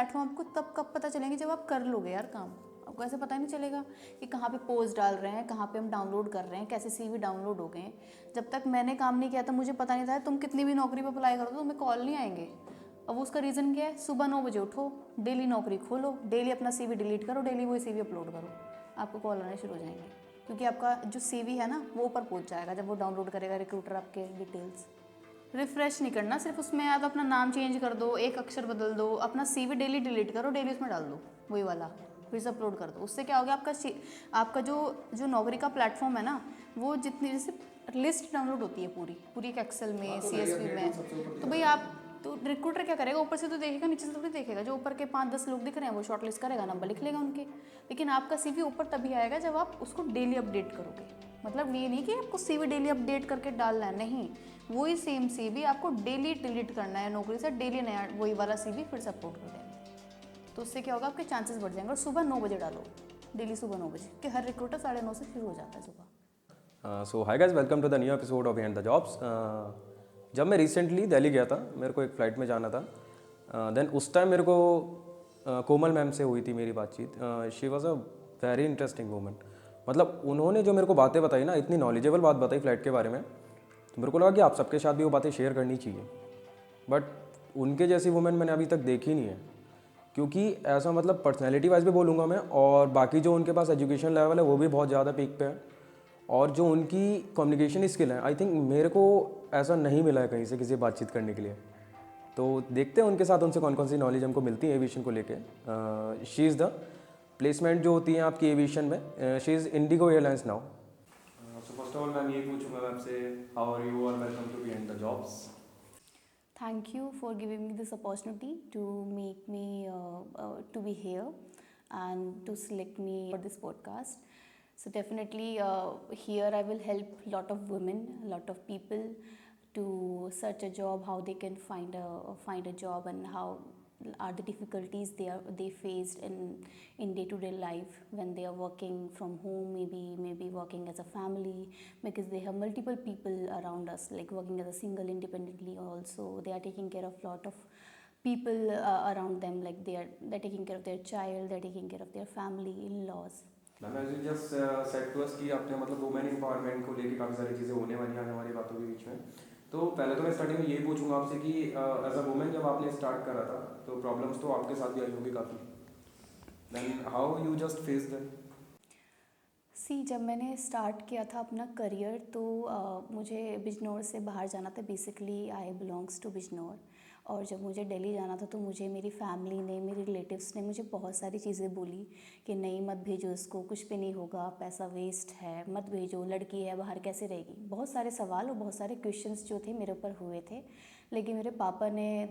Platform आपको तब कब पता चलेंगे जब आप कर लोगे यार काम। आपको ऐसे पता नहीं चलेगा कि कहाँ पे पोस्ट डाल रहे हैं, कहाँ पे हम डाउनलोड कर रहे हैं, कैसे सीवी डाउनलोड हो गए हैं। जब तक मैंने काम नहीं किया था मुझे पता नहीं था। तुम कितनी भी नौकरी पर अप्लाई करो तो तुम्हें कॉल नहीं आएंगे। अब उसका रीज़न क्या है? सुबह 9 बजे उठो, डेली नौकरी खोलो, डेली अपना सीवी डिलीट करो, डेली वही सीवी अपलोड करो, आपको कॉल आने शुरू हो जाएंगे। क्योंकि आपका जो सीवी है ना वो ऊपर पहुंच जाएगा जब वो डाउनलोड करेगा रिक्रूटर आपके डिटेल्स। रिफ्रेश नहीं करना, सिर्फ उसमें या तो अपना नाम चेंज कर दो, एक अक्षर बदल दो, अपना सीवी डेली डिलीट करो, डेली उसमें डाल दो वही वाला, फिर से अपलोड कर दो। उससे क्या हो गया, आपका जो जो नौकरी का प्लेटफॉर्म है ना, वो जितनी जैसे लिस्ट डाउनलोड होती है पूरी पूरी एक एक्सेल में, CSV में, तो भाई आप तो रिक्रूटर क्या करेगा, ऊपर से तो देखेगा, नीचे से थोड़ी देखेगा। जो ऊपर के 5-10 लोग दिख रहे हैं वो शॉर्ट लिस्ट करेगा, नंबर लिख लेगा उनके। लेकिन आपका सीवी ऊपर तभी आएगा जब आप उसको डेली अपडेट करोगे। मतलब ये नहीं कि आपको सीवी डेली अपडेट करके डालना है, नहीं, वही सेम सीवी आपको डेली डिलीट करना है नौकरी से, डेली नया वही वाला सीवी फिर से अपलोड कर देना। तो उससे क्या होगा, आपके चांसेस बढ़ जाएंगे। और सुबह 9 बजे डालो, डेली सुबह 9 बजे, कि हर रिक्रूटर 9:30 से शुरू हो जाता है सुबह। So hi guys, welcome to the new episode of behind the jobs. जब मैं रिसेंटली दिल्ली गया था, मेरे को एक फ़्लाइट में जाना था। देन उस टाइम मेरे को कोमल मैम से हुई थी मेरी बातचीत। She was a very interesting woman. मतलब उन्होंने जो मेरे को बातें बताई ना, इतनी नॉलेजेबल बात बताई फ़्लाइट के बारे में, तो मेरे को लगा कि आप सबके साथ भी वो बातें शेयर करनी चाहिए। बट उनके जैसी वुमेन मैंने अभी तक देखी नहीं है। क्योंकि ऐसा मतलब पर्सनैलिटी वाइज भी बोलूँगा मैं, और बाकी जो उनके पास एजुकेशन लेवल है वो भी बहुत ज़्यादा पीक पे है, और जो उनकी कम्युनिकेशन स्किल है, आई थिंक मेरे को ऐसा नहीं मिला है कहीं से किसी बातचीत करने के लिए। तो देखते हैं उनके साथ उनसे कौन कौन सी नॉलेज हमको मिलती है एविएशन को लेके। शी इज़ द प्लेसमेंट जो होती है आपकी एविएशन में, she is IndiGo airlines now. So first of all ma'am ये पूछूंगा मैं आपसे, हाउ आर यू और welcome to behind the jobs. Thank you for giving me this opportunity to make me to be here and to select me for this podcast. So definitely here I will help lot of women, lot of people to search a job, how they can find a job, and how are the difficulties they faced in day-to-day life when they are working from home, maybe working as a family, because they have multiple people around us, like working as a single independently. Also they are taking care of lot of people around them, like they're taking care of their child, they're taking care of their family, in-laws. Ma'am as you just said to us कि आपने मतलब women empowerment को लेके काफ़ी सारी चीज़ें होने वाली हैं आने वाली बातों के बीच में। तो पहले तो मैं स्टार्टिंग में यही पूछूंगा आपसे कि एज अ वुमेन जब आपने स्टार्ट करा था तो प्रॉब्लम्स तो आपके साथ भी आई होंगी काफ़ी, then how you just face that. See, जब मैंने स्टार्ट किया था अपना करियर तो मुझे बिजनौर से बाहर जाना था। Basically I belongs to Bijnor. और जब मुझे दिल्ली जाना था तो मुझे मेरी फैमिली ने, मेरे रिलेटिव्स ने मुझे बहुत सारी चीज़ें बोली कि नहीं मत भेजो इसको, कुछ भी नहीं होगा, पैसा वेस्ट है, मत भेजो, लड़की है बाहर कैसे रहेगी। बहुत सारे सवाल और बहुत सारे क्वेश्चंस जो थे मेरे ऊपर हुए थे। लेकिन मेरे पापा ने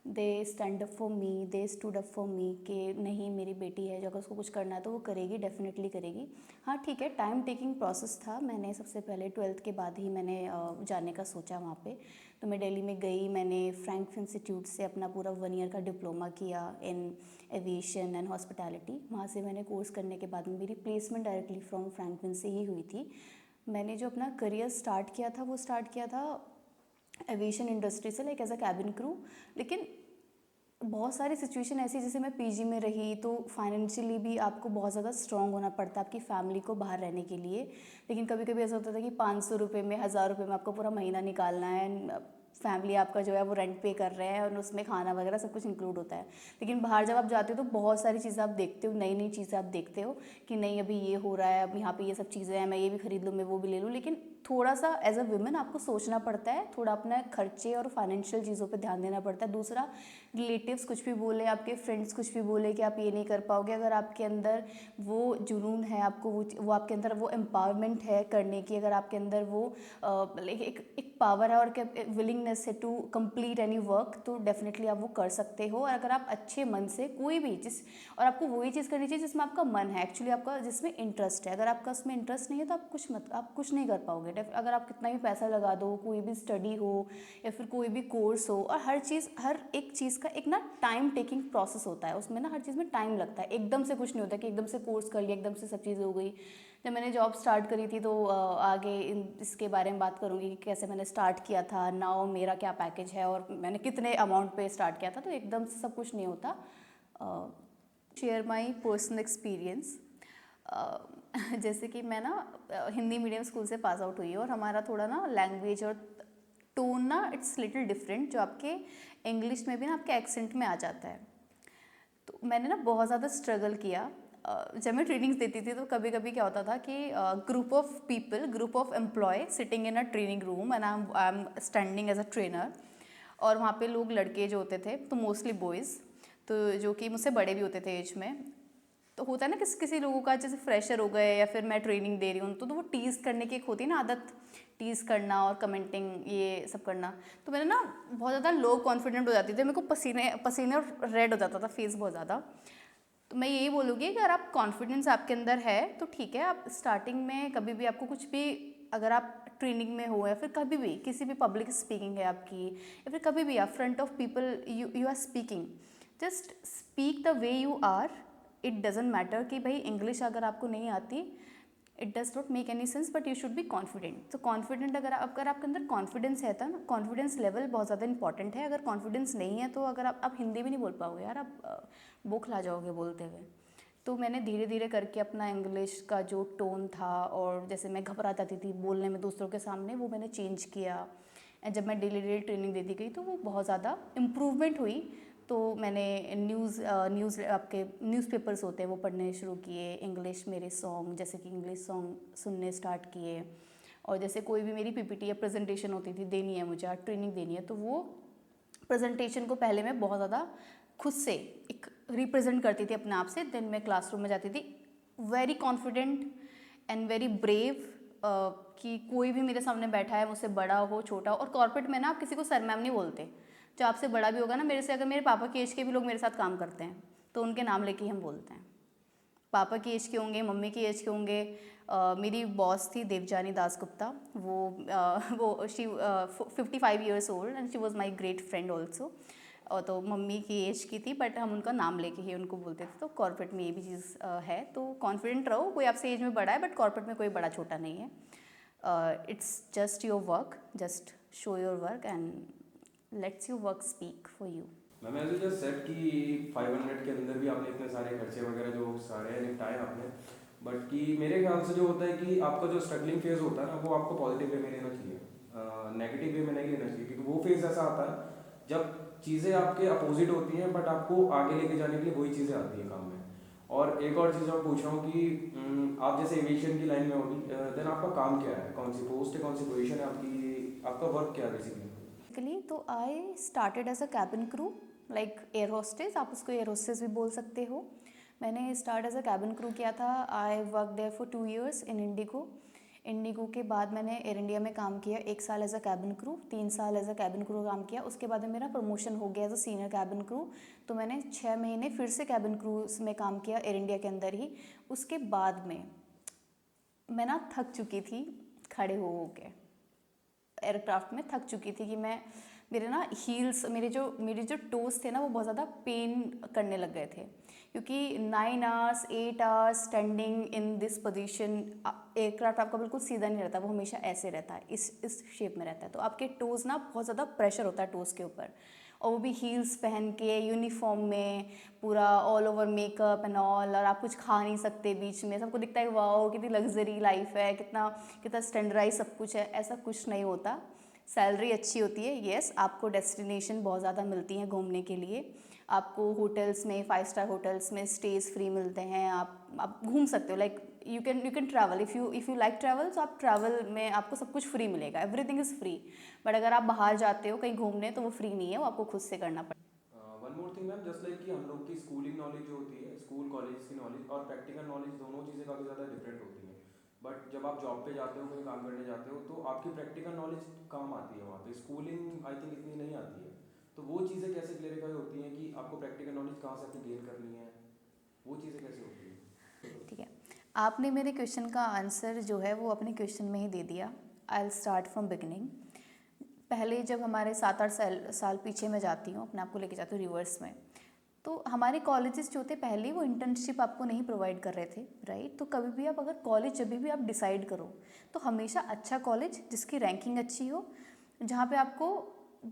they stand up for me, they stood up for me कि नहीं मेरी बेटी है, जो अगर उसको कुछ करना है तो वो करेगी, डेफिनेटली करेगी। हाँ ठीक है, टाइम टेकिंग प्रोसेस था। मैंने सबसे पहले 12th के बाद ही मैंने जाने का सोचा वहाँ पे। तो मैं दिल्ली में गई, मैंने फ्रैंक इंस्टीट्यूट से अपना पूरा 1 ईयर का डिप्लोमा किया इन एविएशन एंड हॉस्पिटैलिटी। वहाँ से मैंने कोर्स करने के बाद में मेरी प्लेसमेंट डायरेक्टली फ्रॉम फ्रैंकफिन से ही हुई थी। मैंने जो अपना करियर स्टार्ट किया था वो स्टार्ट किया था एविएशन इंडस्ट्री से, like as a cabin crew. लेकिन बहुत सारी सिचुएशन ऐसी, जैसे मैं पीजी में रही तो फाइनेंशियली भी आपको बहुत ज़्यादा स्ट्रॉन्ग होना पड़ता है आपकी फैमिली को बाहर रहने के लिए। लेकिन कभी कभी ऐसा होता था कि 500 रुपये में, 1000 रुपये में आपको पूरा महीना निकालना है। फैमिली आपका जो है वो रेंट पे कर रहे हैं और उसमें खाना वगैरह सब कुछ इंक्लूड होता है। लेकिन बाहर जब आप जाते हो तो बहुत सारी चीज़ें आप देखते हो, नई नई चीज़ें आप देखते हो कि नहीं अभी ये हो रहा है, अब यहाँ पे ये सब चीज़ें हैं, मैं ये भी खरीद लूँ, मैं वो भी ले लूँ। लेकिन थोड़ा सा एज अ वुमेन आपको सोचना पड़ता है, थोड़ा अपने खर्चे और फाइनेंशियल चीज़ों पे ध्यान देना पड़ता है। दूसरा, रिलेटिव्स कुछ भी बोले, आपके फ्रेंड्स कुछ भी बोले कि आप ये नहीं कर पाओगे, अगर आपके अंदर वो जुनून है, आपको वो आपके अंदर वो एम्पावरमेंट है करने की, अगर आपके अंदर वो एक पावर है और विलिंगनेस है टू कंप्लीट एनी वर्क, तो डेफिनेटली आप वो कर सकते हो। और अगर आप अच्छे मन से कोई भी और आपको वही चीज़ करनी चाहिए जिसमें आपका मन है, एक्चुअली आपका जिसमें इंटरेस्ट है। अगर आपका उसमें इंटरेस्ट नहीं है तो आप कुछ नहीं कर पाओगे। अगर आप कितना भी पैसा लगा दो, कोई भी स्टडी हो या फिर कोई भी कोर्स हो, और हर एक चीज़ का एक ना टाइम टेकिंग प्रोसेस होता है, उसमें ना हर चीज़ में टाइम लगता है। एकदम से कुछ नहीं होता कि एकदम से कोर्स कर लिया, एकदम से सब चीज़ें हो गई। जब मैंने जॉब स्टार्ट करी थी तो आगे इसके बारे में बात करूँगी कि कैसे मैंने स्टार्ट किया था, नाउ मेरा क्या पैकेज है और मैंने कितने अमाउंट पे स्टार्ट किया था। तो एकदम से सब कुछ नहीं होता। Share my personal experience. जैसे कि मैं ना हिंदी मीडियम स्कूल से पास आउट हुई है और हमारा थोड़ा ना लैंग्वेज और टोन ना इट्स लिटिल डिफरेंट, जो आपके इंग्लिश में भी ना आपके एक्सेंट में आ जाता है। तो मैंने ना बहुत ज़्यादा स्ट्रगल किया। जब मैं ट्रेनिंग्स देती थी तो कभी कभी क्या होता था कि group of people, group of employ sitting in a training room and I am standing as a trainer, और वहाँ पे लोग लड़के जो होते थे तो मोस्टली बॉयज़, तो जो कि मुझसे बड़े भी होते थे एज में। तो होता है ना किसी लोगों का, जैसे फ्रेशर हो गए या फिर मैं ट्रेनिंग दे रही हूँ तो वो टीज़ करने की एक होती है ना आदत, टीज़ करना और कमेंटिंग ये सब करना। तो मैंने ना बहुत ज़्यादा लो कॉन्फिडेंट हो जाती थी, मेरे को पसीने पसीने और रेड हो जाता था फेस बहुत ज़्यादा। तो मैं यही बोलूँगी कि अगर आप कॉन्फिडेंस आपके अंदर है तो ठीक है, आप स्टार्टिंग में कभी भी आपको कुछ भी, अगर आप ट्रेनिंग में हो या फिर कभी भी किसी भी पब्लिक स्पीकिंग है आपकी, या फिर कभी भी आप front of people you are speaking, just speak the way you are. It doesn't matter कि भाई इंग्लिश अगर आपको नहीं आती, it does not make any sense, but you should be confident. तो कॉन्फिडेंट अगर आपके अंदर कॉन्फिडेंस है तो कॉन्फिडेंस लेवल बहुत ज़्यादा इंपॉर्टेंट है। अगर कॉन्फिडेंस नहीं है तो अगर आप हिंदी भी नहीं बोल पाओगे यार, आप बौखला जाओगे बोलते हुए। तो मैंने धीरे धीरे करके अपना इंग्लिश का जो टोन था और जैसे मैं घबरा जाती थी बोलने में दूसरों के सामने, वो मैंने चेंज किया। एंड जब मैं डेली ट्रेनिंग देती गई तो वो बहुत ज़्यादा इम्प्रूवमेंट हुई। तो मैंने न्यूज़ आपके न्यूज़पेपर्स होते हैं वो पढ़ने शुरू किए, इंग्लिश मेरे सॉन्ग, जैसे कि इंग्लिश सॉन्ग सुनने स्टार्ट किए। और जैसे कोई भी मेरी पीपीटी या प्रेजेंटेशन होती थी, देनी है मुझे, ट्रेनिंग देनी है, तो वो प्रेजेंटेशन को पहले मैं बहुत ज़्यादा खुद से एक रिप्रेजेंट करती थी अपने आप से। देन मैं क्लासरूम में जाती थी very confident and very brave, कि कोई भी मेरे सामने बैठा है, मुझसे बड़ा हो छोटा हो। और कॉर्पोरेट में ना आप किसी को सर मैम नहीं बोलते, जो आपसे बड़ा भी होगा ना, मेरे से अगर मेरे पापा की एज के भी लोग मेरे साथ काम करते हैं तो उनके नाम लेके ही हम बोलते हैं। पापा की एज के होंगे, मम्मी की एज के होंगे। मेरी बॉस थी देवजानी दास गुप्ता, वो she 55 years old and she was my great friend also. और तो मम्मी की एज की थी बट हम उनका नाम लेके ही उनको बोलते थे। तो कॉर्पोरेट में ये भी चीज़ है, तो कॉन्फिडेंट रहो। कोई आपसे एज में बड़ा है बट कॉर्पोरेट में कोई बड़ा छोटा नहीं है। It's just your work, just show your work and let's your work speak for you. Ma'am as you just said कि 500 के अंदर भी आपने इतने सारे खर्चे वगैरह जो सारे निपटाए आपने, बट कि मेरे ख्याल से जो होता है कि आपका जो स्ट्रगलिंग फेज होता है ना, वो आपको पॉजिटिव वे में लेना चाहिए, नेगेटिव वे में नहीं लेना चाहिए। क्योंकि वो फेज ऐसा आता है जब चीज़ें आपके अपोजिट होती हैं बट आपको आगे लेके जाने के लिए वही चीज़ें आती हैं काम में। और एक और चीज़ मैं पूछ रहा हूँ कि आप जैसे एविएशन की लाइन में होगी, देन आपका काम क्या है, कौन सी पोस्ट है, कौन सी पोजीशन है आपकी, आपका वर्क क्या है बेसिकली? तो I started as a cabin crew, like air hostess, आप उसको एयर होस्टेस भी बोल सकते हो। मैंने start as a cabin crew किया था। I work there for 2 years in IndiGo. IndiGo के बाद मैंने एयर इंडिया में काम किया 1 साल एज अ कैबिन क्रू, 3 साल एज अ कैबिन क्रू काम किया। उसके बाद में मेरा प्रमोशन हो गया as a senior cabin crew, तो मैंने 6 महीने फिर से कैबिन क्रू में काम किया एयर इंडिया के अंदर ही। उसके बाद में मैं ना थक चुकी थी, खड़े हो के एयरक्राफ्ट में थक चुकी थी कि मैं, मेरे ना हील्स, मेरे जो टोस थे ना वो बहुत ज़्यादा पेन करने लग गए थे। क्योंकि 9 hours 8 hours standing in this position, aircraft आपका बिल्कुल सीधा नहीं रहता, वो हमेशा ऐसे रहता है, इस शेप में रहता है। तो आपके टोस ना बहुत ज़्यादा प्रेशर होता है टोस के ऊपर, और वो भी हील्स पहन के यूनिफॉर्म में, पूरा all over makeup and all, और आप कुछ खा नहीं सकते बीच में। सबको दिखता है वाओ कितनी लग्जरी लाइफ है, कितना कितना स्टैंडर्डाइज सब कुछ है। ऐसा कुछ नहीं होता। सैलरी अच्छी होती है, येस, आपको डेस्टिनेशन बहुत ज़्यादा मिलती हैं घूमने के लिए। आपको होटल्स में, 5 स्टार होटल्स में स्टेज फ्री मिलते हैं, आप घूम सकते हो। Like you can travel, if you like travel, तो आप ट्रैवल में आपको सब कुछ फ्री मिलेगा, एवरीथिंग इज़ फ्री। बट अगर आप बाहर जाते हो कहीं घूमने तो वो फ्री नहीं है, वो आपको खुद से करना पड़ेगा। One more thing ma'am, just like कि हम लोग की स्कूलिंग नॉलेज जो होती है, स्कूल कॉलेज की नॉलेज और प्रैक्टिकल नॉलेज, दोनों चीज़ें काफ़ी ज़्यादा डिफरेंट होती हैं। बट जब आप जॉब पे जाते हो, कहीं काम करने जाते हो, तो आपकी प्रैक्टिकल नॉलेज काम आती है वहाँ पे, स्कूलिंग आई थिंक इतनी नहीं आती है। तो वो चीज़ें कैसे क्लेरिफाई होती हैं कि आपको प्रैक्टिकल नॉलेज कहाँ से अपनी गेन करनी है, वो चीज़ें कैसे होती हैं? ठीक है, आपने मेरे क्वेश्चन का आंसर जो है वो अपने क्वेश्चन में ही दे दिया। I will start from beginning. पहले जब हमारे 7-8 साल पीछे मैं जाती हूँ, अपने आप को लेके जाती हूँ रिवर्स में। तो हमारे कॉलेजेस जो थे पहले वो इंटर्नशिप आपको नहीं प्रोवाइड कर रहे थे, राइट। तो कभी भी आप अगर कॉलेज जब भी आप डिसाइड करो तो हमेशा अच्छा कॉलेज जिसकी रैंकिंग अच्छी हो, जहाँ पे आपको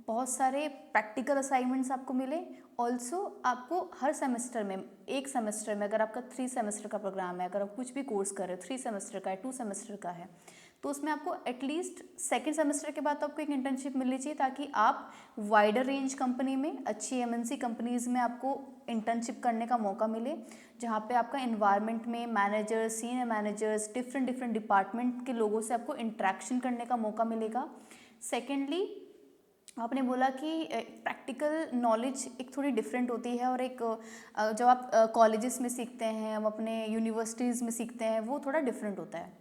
बहुत सारे प्रैक्टिकल असाइनमेंट्स आपको मिले। ऑल्सो आपको हर सेमेस्टर में, एक सेमेस्टर में अगर आपका 3 सेमेस्टर का प्रोग्राम है, अगर आप कुछ भी कोर्स कर रहे हो 3 सेमेस्टर का है, 2 सेमेस्टर का है, तो उसमें आपको एटलीस्ट सेकेंड सेमेस्टर के बाद तो आपको एक इंटर्नशिप मिलनी चाहिए, ताकि आप वाइडर रेंज कंपनी में, अच्छी एमएनसी कंपनीज़ में आपको इंटर्नशिप करने का मौका मिले, जहाँ पे आपका इन्वायरमेंट में managers, senior managers, different different department के लोगों से आपको इंटरेक्शन करने का मौका मिलेगा। सेकेंडली, आपने बोला कि प्रैक्टिकल नॉलेज एक थोड़ी डिफरेंट होती है, और एक जब आप कॉलेजेस में सीखते हैं, हम अपने यूनिवर्सिटीज़ में सीखते हैं, वो थोड़ा डिफरेंट होता है।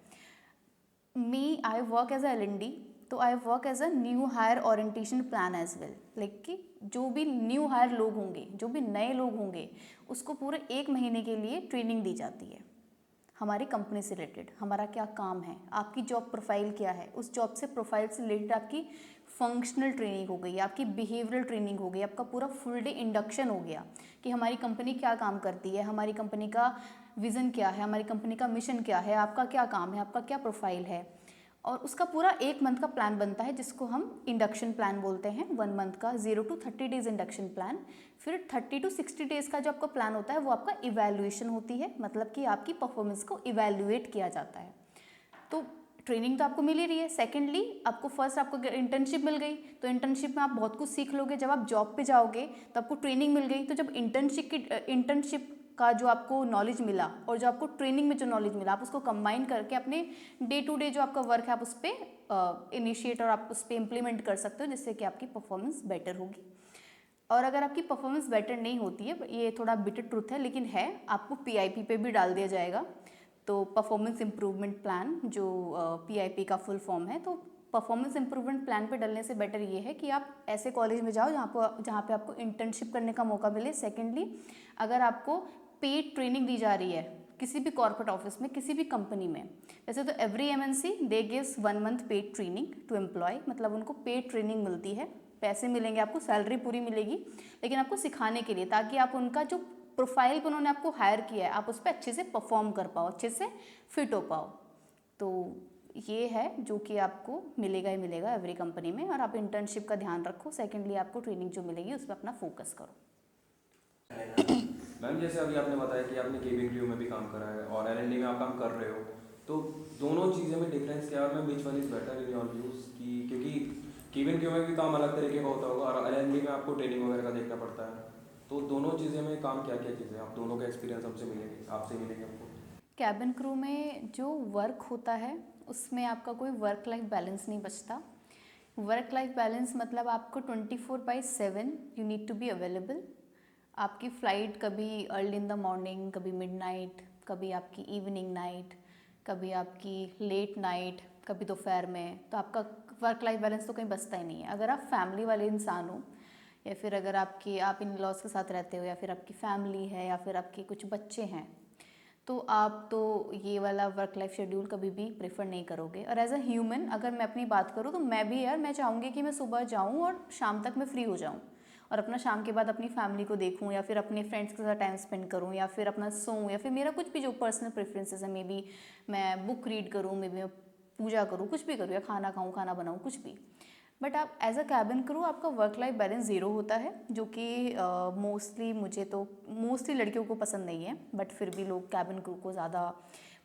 Me I work as LND, तो I work as a new hire orientation plan as well. Like कि जो भी न्यू हायर लोग होंगे, जो भी नए लोग होंगे, उसको पूरे 1 महीने के लिए ट्रेनिंग दी जाती है हमारी कंपनी से रिलेटेड। हमारा क्या काम है, आपकी जॉब प्रोफाइल क्या है, उस जॉब से प्रोफाइल से रिलेटेड आपकी फंक्शनल ट्रेनिंग हो गई, आपकी बिहेवियरल ट्रेनिंग हो गई, आपका पूरा फुल डे इंडक्शन हो गया कि हमारी कंपनी क्या काम करती है, हमारी कंपनी का विज़न क्या है, हमारी कंपनी का मिशन क्या है, आपका क्या काम है, आपका क्या प्रोफाइल है। और उसका पूरा 1 मंथ का प्लान बनता है, जिसको हम इंडक्शन प्लान बोलते हैं। 1 मंथ का 0 to 30 डेज इंडक्शन प्लान। फिर 30 to 60 डेज का जो आपका प्लान होता है वो आपका इवैल्यूएशन होती है, मतलब कि आपकी परफॉर्मेंस को इवैल्यूएट किया जाता है। तो ट्रेनिंग तो आपको मिल ही रही है। सेकेंडली, आपको फर्स्ट आपको इंटर्नशिप मिल गई, तो इंटर्नशिप में आप बहुत कुछ सीख लोगे। जब आप जॉब पे जाओगे तो आपको ट्रेनिंग मिल गई, तो जब इंटर्नशिप का जो आपको नॉलेज मिला और जो आपको ट्रेनिंग में जो नॉलेज मिला, आप उसको कंबाइन करके अपने डे टू डे जो आपका वर्क है आप उस पर इनिशिएट और आप उस पर इम्प्लीमेंट कर सकते हो, जिससे कि आपकी परफॉर्मेंस बेटर होगी। और अगर आपकी परफॉर्मेंस बेटर नहीं होती है, ये थोड़ा बिटर ट्रूथ है लेकिन है, आपको PIP पे भी डाल दिया जाएगा। तो परफॉर्मेंस इम्प्रूवमेंट प्लान, जो PIP का फुल फॉर्म है, तो परफॉर्मेंस इम्प्रूवमेंट प्लान पे डलने से बेटर ये है कि आप ऐसे कॉलेज में जाओ जहाँ पे आपको इंटर्नशिप करने का मौका मिले। सेकेंडली, अगर आपको पेड ट्रेनिंग दी जा रही है किसी भी कॉर्पोरेट ऑफिस में, किसी भी कंपनी में, वैसे तो every MNC they gives 1 month paid training to employ, मतलब उनको पेड ट्रेनिंग मिलती है, पैसे मिलेंगे आपको, सैलरी पूरी मिलेगी, लेकिन आपको सिखाने के लिए, ताकि आप उनका जो प्रोफाइल पर उन्होंने आपको हायर किया है आप उस पर अच्छे से परफॉर्म कर पाओ, अच्छे से फिट हो पाओ। तो ये है जो कि आपको मिलेगा ही मिलेगा एवरी कंपनी में, और आप इंटर्नशिप का ध्यान रखो। सेकेंडली, आपको ट्रेनिंग जो मिलेगी उस पर अपना फोकस करो। मैम, जैसे अभी आपने बताया कि आपने केबिन क्रू में भी काम करा है और LND में आप काम कर रहे हो, तो दोनों चीज़ों में डिफरेंस क्या है ma'am? Which one is better in your views? की क्योंकि केबिन क्रू में भी काम अलग तरीके का होता होगा और LND में आपको ट्रेनिंग वगैरह का देखना पड़ता है, तो दोनों चीज़ें में काम क्या क्या चीज़ें, आप दोनों का एक्सपीरियंस हमसे मिलेंगे, आपसे मिलेंगे हमको। कैबिन क्रू में जो वर्क होता है उसमें आपका कोई वर्क लाइफ बैलेंस नहीं बचता। वर्क लाइफ बैलेंस मतलब आपको 24/7 you need to be available. आपकी फ़्लाइट कभी अर्ली इन द मॉर्निंग, कभी मिडनाइट, कभी आपकी इवनिंग नाइट, कभी आपकी लेट नाइट, कभी दोपहर में, तो आपका वर्क लाइफ बैलेंस तो कहीं बचता ही नहीं है। अगर आप फैमिली वाले इंसान हो, या फिर अगर आप इन लॉज के साथ रहते हो, या फिर आपकी फैमिली है, या फिर आपके कुछ बच्चे हैं, तो आप तो ये वाला वर्क लाइफ शेड्यूल कभी भी प्रेफर नहीं करोगे। और एज अ ह्यूमन अगर मैं अपनी बात करूँ तो मैं भी यार, मैं चाहूँगी कि मैं सुबह जाऊँ और शाम तक मैं फ्री हो जाऊँ, और अपना शाम के बाद अपनी फैमिली को देखूँ, या फिर अपने फ्रेंड्स के साथ टाइम स्पेंड करूँ, या फिर अपना सोऊँ, या फिर मेरा कुछ भी जो पर्सनल प्रेफरेंसेस है, मे बी मैं बुक रीड करूँ, मे बी मैं पूजा करूँ, कुछ भी करूँ, या खाना खाऊँ, खाना बनाऊँ, कुछ भी। बट आप एज अ कैबिन क्रू आपका वर्क लाइफ बैलेंस ज़ीरो होता है, जो कि मोस्टली लड़कियों को पसंद नहीं है, बट फिर भी लोग कैबिन क्रू को ज़्यादा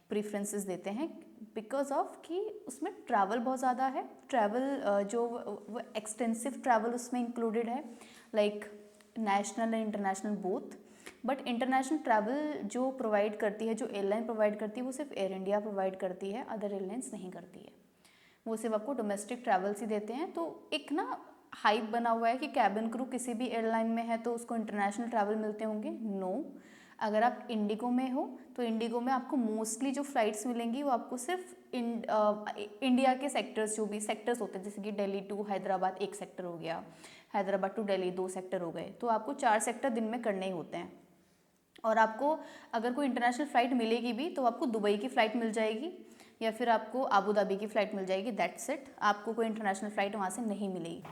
प्रेफरेंसेस देते हैं, बिकॉज ऑफ कि उसमें ट्रैवल बहुत ज़्यादा है। ट्रैवल जो वो एक्सटेंसिव ट्रैवल उसमें इंक्लूडेड है, like national and international both. But international travel जो प्रोवाइड करती है, जो एयरलाइन प्रोवाइड करती है, वो सिर्फ एयर इंडिया प्रोवाइड करती है, अदर एयरलाइंस नहीं करती है। वो सिर्फ आपको डोमेस्टिक ट्रैवल्स ही देते हैं। तो एक ना हाइप बना हुआ है कि कैबिन क्रू किसी भी एयरलाइन में है तो उसको इंटरनेशनल ट्रैवल मिलते होंगे। नो, अगर आप इंडिगो में हो तो इंडिगो में आपको मोस्टली जो फ़्लाइट्स मिलेंगी वो आपको सिर्फ इंडिया के सेक्टर्स, जो भी सेक्टर्स होते हैं, जैसे कि दिल्ली टू हैदराबाद 1 सेक्टर हो गया, हैदराबाद टू दिल्ली 2 सेक्टर हो गए, तो आपको 4 सेक्टर दिन में करने ही होते हैं। और आपको अगर कोई इंटरनेशनल फ़्लाइट मिलेगी भी तो आपको दुबई की फ़्लाइट मिल जाएगी, या फिर आपको आबू धाबी की फ़्लाइट मिल जाएगी, दैट्स इट। आपको कोई इंटरनेशनल फ़्लाइट वहाँ से नहीं मिलेगी।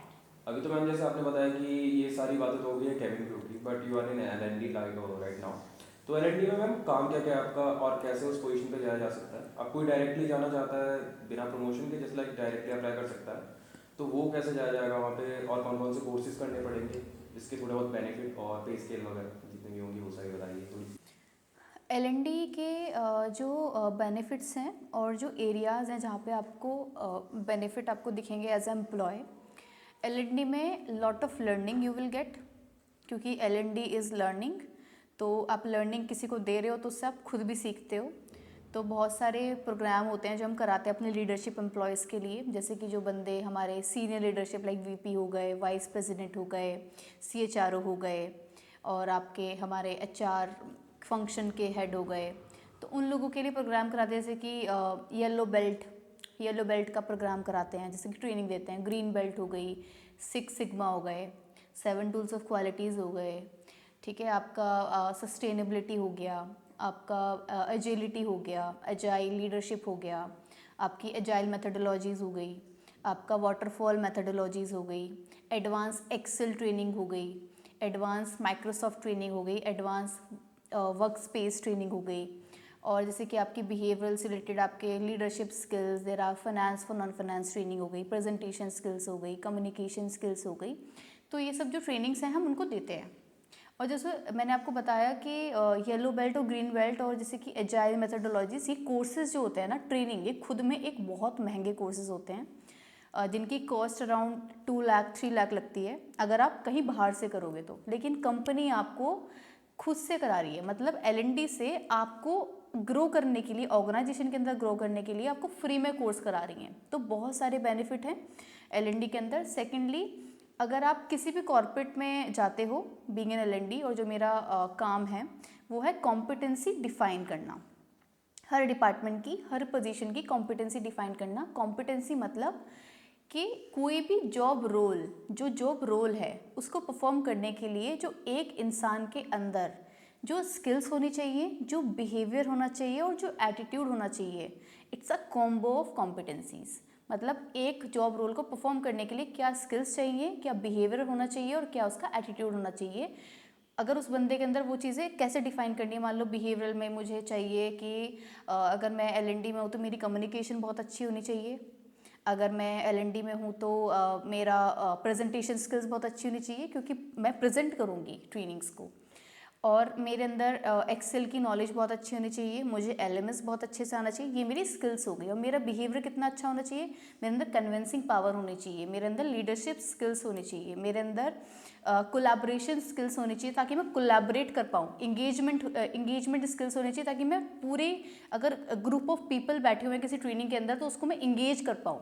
अभी तो मैम जैसे आपने बताया कि ये सारी बातें तो हो गई है केबिन क्रू की, but you are in L and D right now. तो एल&डी में मैम काम क्या क्या है आपका और कैसे उस पोजीशन पे जाया जा सकता है? अब कोई डायरेक्टली जाना चाहता है बिना प्रमोशन के, जैसे लाइक डायरेक्टली अप्लाई कर सकता है, तो वो कैसे जाया जाएगा वहाँ पे, और कौन कौन से कोर्सेज करने पड़ेंगे, इसके थोड़े बहुत बेनिफिट और पे स्केल वगैरह जितने भी होंगे वो सारी बताइए थोड़ी। एल&डी के जो बेनिफिट्स हैं और जो एरियाज़ हैं जहाँ पे आपको बेनिफिट आपको दिखेंगे एज एम्प्लॉय, एल&डी में lot of learning you will get, क्योंकि एल&डी इज़ लर्निंग। तो आप लर्निंग किसी को दे रहे हो तो उससे आप खुद भी सीखते हो। तो बहुत सारे प्रोग्राम होते हैं जो हम कराते हैं अपने लीडरशिप एम्प्लॉयज़ के लिए, जैसे कि जो बंदे हमारे सीनियर लीडरशिप लाइक वीपी हो गए, वाइस प्रेसिडेंट हो गए, सीएचआरओ हो गए, और आपके हमारे एचआर फंक्शन के हेड हो गए, तो उन लोगों के लिए प्रोग्राम कराते हैं, जैसे कि येलो बेल्ट का प्रोग्राम कराते हैं, जैसे कि ट्रेनिंग देते हैं। ग्रीन बेल्ट हो गई, 6 सिग्मा हो गए, 7 टूल्स ऑफ क्वालिटीज़ हो गए, ठीक है, आपका सस्टेनेबिलिटी हो गया, आपका एजिलिटी हो गया, एजाइल लीडरशिप हो गया, आपकी एजाइल मेथडोलॉजीज़ हो गई, आपका वाटरफॉल मेथडोलॉजीज़ हो गई, एडवांस एक्सेल ट्रेनिंग हो गई, एडवांस माइक्रोसॉफ्ट ट्रेनिंग हो गई, एडवांस वर्क स्पेस ट्रेनिंग हो गई, और जैसे कि आपकी बिहेवियरल से रिलेटेड आपके leadership skills, there are finance for non finance training हो गई, प्रेजेंटेशन स्किल्स हो गई, कम्युनिकेशन स्किल्स हो गई। तो ये सब जो ट्रेनिंग्स हैं हम उनको देते हैं। और जैसे मैंने आपको बताया कि येलो बेल्ट और ग्रीन बेल्ट और जैसे कि एजाइल मेथडोलॉजीज, ये कोर्सेज जो होते हैं ना, ट्रेनिंग, ये खुद में एक बहुत महंगे कोर्सेज होते हैं, जिनकी कॉस्ट अराउंड 2 लाख 3 लाख लगती है अगर आप कहीं बाहर से करोगे तो। लेकिन कंपनी आपको खुद से करा रही है, मतलब एल&डी से आपको ग्रो करने के लिए, ऑर्गेनाइजेशन के अंदर ग्रो करने के लिए आपको फ्री में कोर्स करा रही हैं। तो बहुत सारे बेनिफिट हैं एल&डी के अंदर। सेकेंडली, अगर आप किसी भी कॉर्पोरेट में जाते हो बीइंग एन एल&डी, और जो मेरा काम है वो है कॉम्पिटेंसी डिफाइन करना, हर डिपार्टमेंट की, हर पोजीशन की कॉम्पिटेंसी डिफाइन करना। कॉम्पिटेंसी मतलब कि कोई भी जॉब रोल है उसको परफॉर्म करने के लिए जो एक इंसान के अंदर जो स्किल्स होनी चाहिए, जो बिहेवियर होना चाहिए और जो एटीट्यूड होना चाहिए, it's a combo of competencies. मतलब एक जॉब रोल को परफॉर्म करने के लिए क्या स्किल्स चाहिए, क्या बिहेवियर होना चाहिए और क्या उसका एटीट्यूड होना चाहिए। अगर उस बंदे के अंदर वो चीज़ें कैसे डिफाइन करनी है, मान लो बिहेवियरल में मुझे चाहिए कि अगर मैं एल&डी में हूँ तो मेरी कम्युनिकेशन बहुत अच्छी होनी चाहिए, अगर मैं एल&डी में हूँ तो मेरा प्रेजेंटेशन स्किल्स बहुत अच्छी होनी चाहिए क्योंकि मैं प्रेजेंट करूँगी ट्रेनिंग्स को, और मेरे अंदर एक्सेल की नॉलेज बहुत अच्छी होनी चाहिए, मुझे एलएमएस बहुत अच्छे से आना चाहिए, ये मेरी स्किल्स हो गई। और मेरा बिहेवियर कितना अच्छा होना चाहिए, मेरे अंदर कन्विंसिंग पावर होनी चाहिए, मेरे अंदर लीडरशिप स्किल्स होनी चाहिए, मेरे अंदर कोलैबोरेशन स्किल्स होनी चाहिए ताकि मैं कोलैबोरेट कर पाऊँ, इंगेजमेंट स्किल्स होनी चाहिए ताकि मैं पूरे, अगर ग्रुप ऑफ पीपल बैठे हुए हैं किसी ट्रेनिंग के अंदर तो उसको मैं इंगेज कर पाऊँ,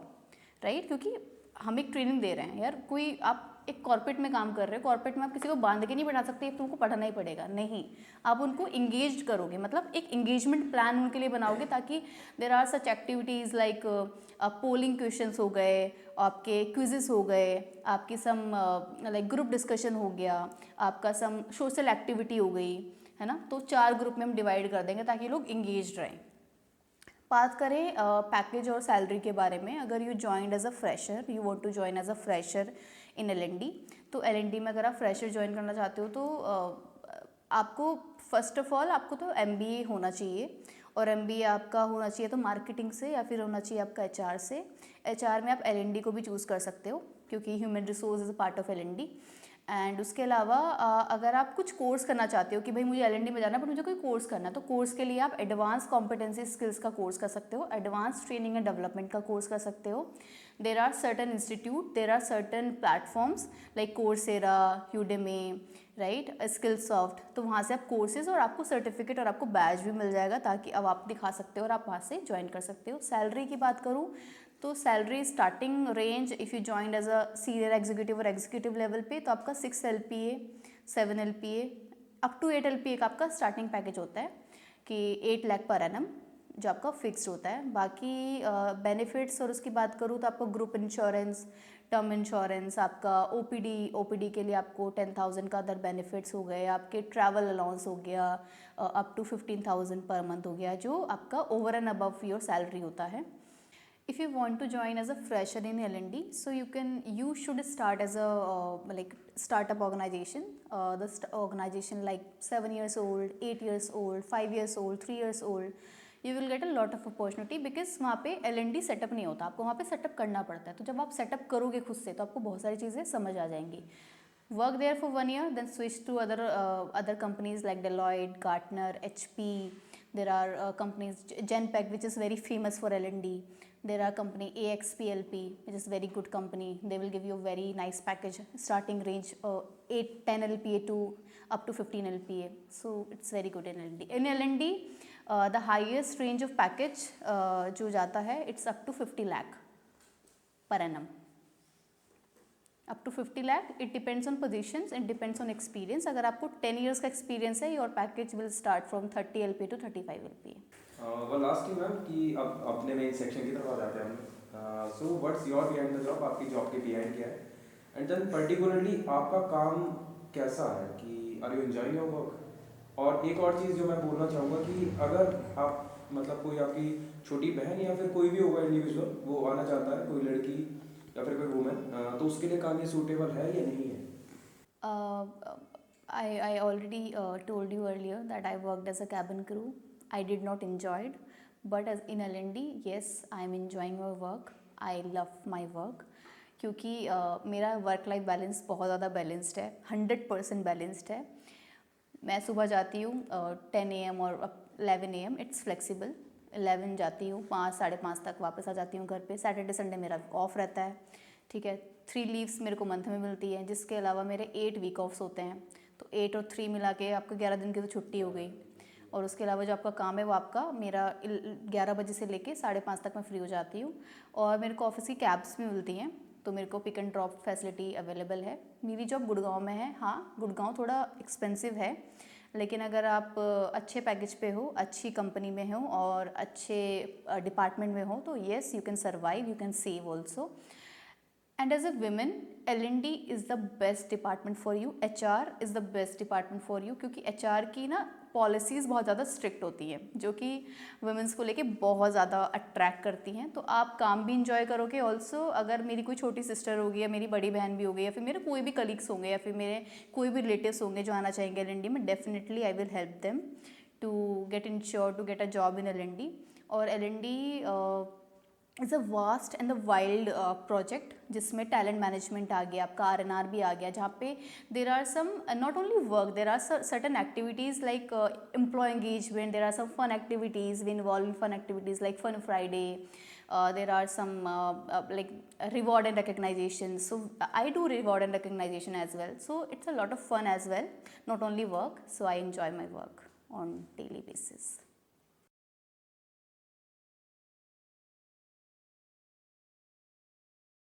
राइट। क्योंकि हम एक ट्रेनिंग दे रहे हैं यार, कोई आप एक कॉर्पोरेट में काम कर रहे हो, कॉर्पोरेट में आप किसी को बांध के नहीं पढ़ा सकते, तुमको पढ़ाना ही पड़ेगा, नहीं, आप उनको इंगेज करोगे, मतलब एक इंगेजमेंट प्लान उनके लिए बनाओगे ताकि there are such activities like polling questions हो गए, आपके क्विजेस हो गए, आपकी सम लाइक ग्रुप डिस्कशन हो गया, आपका सम सोशल एक्टिविटी हो गई, है ना। तो 4 ग्रुप में हम डिवाइड कर देंगे ताकि लोग इंगेज रहें। बात करें पैकेज और सैलरी के बारे में, अगर you join as a fresher, you want to join as a fresher in L and D, तो एल&डी में अगर आप फ्रेशर ज्वाइन करना चाहते हो तो आपको फर्स्ट ऑफ ऑल आपको तो एमबीए होना चाहिए, और एमबीए आपका होना चाहिए तो मार्केटिंग से या फिर होना चाहिए आपका एचआर से। एचआर में आप एल&डी को भी चूज़ कर सकते हो क्योंकि human resource is a part of L and D. And उसके अलावा अगर आप कुछ कोर्स करना चाहते हो कि भाई मुझे एल&डी में जाना है बट मुझे कोई कोर्स करना है, तो कोर्स के लिए आप एडवांस कॉम्पिटेंसी स्किल्स का कोर्स कर सकते हो, एडवांस ट्रेनिंग एंड डेवलपमेंट का कोर्स कर सकते हो। There are certain institute, there are certain platforms like Coursera, Udemy, right, Skillsoft, तो वहाँ से आप कोर्सेज और आपको सर्टिफिकेट और आपको बैज भी मिल जाएगा ताकि अब आप दिखा सकते हो और आप वहाँ से ज्वाइन कर सकते हो। सैलरी की बात करूँ तो salary starting range if you join as a senior executive और एग्जीक्यूटिव लेवल पे तो आपका 6 LPA 7 LPA up to 8 LPA का आपका स्टार्टिंग पैकेज होता है कि 8 लाख पर एनम जो आपका फिक्स्ड होता है। बाकी बेनिफिट्स और उसकी बात करूँ तो आपको ग्रुप इंश्योरेंस, टर्म इंश्योरेंस, आपका ओपीडी के लिए आपको 10,000 का अदर बेनिफिट्स हो गए, आपके ट्रैवल अलाउंस हो गया अप टू 15,000 पर मंथ हो गया जो आपका over and above your salary होता है। If you want to join as a fresher in L&D, so you should start as a like startup organization. Organization like 7 years old, 8 years old, 5 years old, 3 years old. You will get a lot of opportunity because वहाँ पे L&D setup नहीं होता, आपको वहाँ पे setup करना पड़ता है. तो जब आप सेटअप करोगे खुद से तो आपको बहुत सारी चीज़ें समझ आ जाएंगी. Work there for 1 year, then switch to other companies like Deloitte, Gartner, HP. There are companies Genpact, which is very famous for L&D. There are company AXPLP, which is very good company. They will give you a very nice package, starting range 10 LPA to up to 15 LPA. So it's very good in L&D. In L&D, the highest range of package जो जाता है, it's up to 50 lakh per annum. Up to 50 lakh. It depends on positions. It depends on experience. अगर आपको 10 years का experience है, your package will start from 30 LPA to 35 LPA. One last thing ma'am कि अब अपने main section की तरफ आ जाते हैं हम. So what's your behind the job, आपकी जॉब के बिहाइंड क्या है, एंड देन पर्टिकुलरली आपका काम कैसा है, कि are you enjoying your work. और एक और चीज़ जो मैं बोलना चाहूँगा कि अगर आप मतलब कोई आपकी छोटी बहन या फिर कोई भी होगा इंडिविजुअल वो आना चाहता है, कोई लड़की या फिर कोई वुमेन, तो उसके लिए काम ये सूटेबल है या नहीं है. I already told you earlier that I worked as a cabin crew. I did not enjoy it, but as in L&D, yes, I am enjoying my work. I love my work क्योंकि मेरा work life balance बहुत ज़्यादा balanced है, 100% balanced है. मैं सुबह जाती हूँ 10 AM और 11 AM, इट्स फ्लेक्सिबल. 11 जाती हूँ, 5 साढ़े 5 तक वापस आ जाती हूँ घर पे. सैटरडे संडे मेरा ऑफ रहता है, ठीक है. 3 लीव्स मेरे को मंथ में मिलती है, जिसके अलावा मेरे 8 वीक ऑफ्स होते हैं. तो 8 और 3 मिला के आपको 11 दिन की तो छुट्टी हो गई. और उसके अलावा जो आपका काम है वो आपका मेरा 11 बजे से लेके 5:30 तक मैं फ्री हो जाती हूँ. और मेरे को ऑफिस की कैब्स भी मिलती हैं, तो मेरे को pick and drop facility available है. मेरी जॉब गुड़गांव में है. हाँ, गुड़गांव थोड़ा एक्सपेंसिव है, लेकिन अगर आप अच्छे पैकेज पे हो, अच्छी कंपनी में हो और अच्छे डिपार्टमेंट में हो तो yes, you can survive, you can save also. And as a woman, L&D is the best department for you. HR is the best department for you क्योंकि HR की ना पॉलिसीज़ बहुत ज़्यादा स्ट्रिक्ट होती हैं, जो कि वुमेंस को लेके बहुत ज़्यादा अट्रैक्ट करती हैं. तो आप काम भी इंजॉय करोगे. ऑल्सो अगर मेरी कोई छोटी सिस्टर होगी या मेरी बड़ी बहन भी होगी या फिर मेरे कोई भी कलीग्स होंगे या फिर मेरे कोई भी रिलेटिव्स होंगे जो आना चाहेंगे L&D में, definitely I will help them to get insure to get a job in L&D. और L&D is a vast and the wild project जिसमें टैलेंट मैनेजमेंट आ गया, आपका R&R भी आ गया, जहाँ पे there are some not only work, there are certain activities like employee engagement, there are some fun activities, we involve in fun activities like fun Friday, there are some like reward and recognition. So I do reward and recognition as well. So it's a lot of fun as well, not only work. So I enjoy my work on daily basis.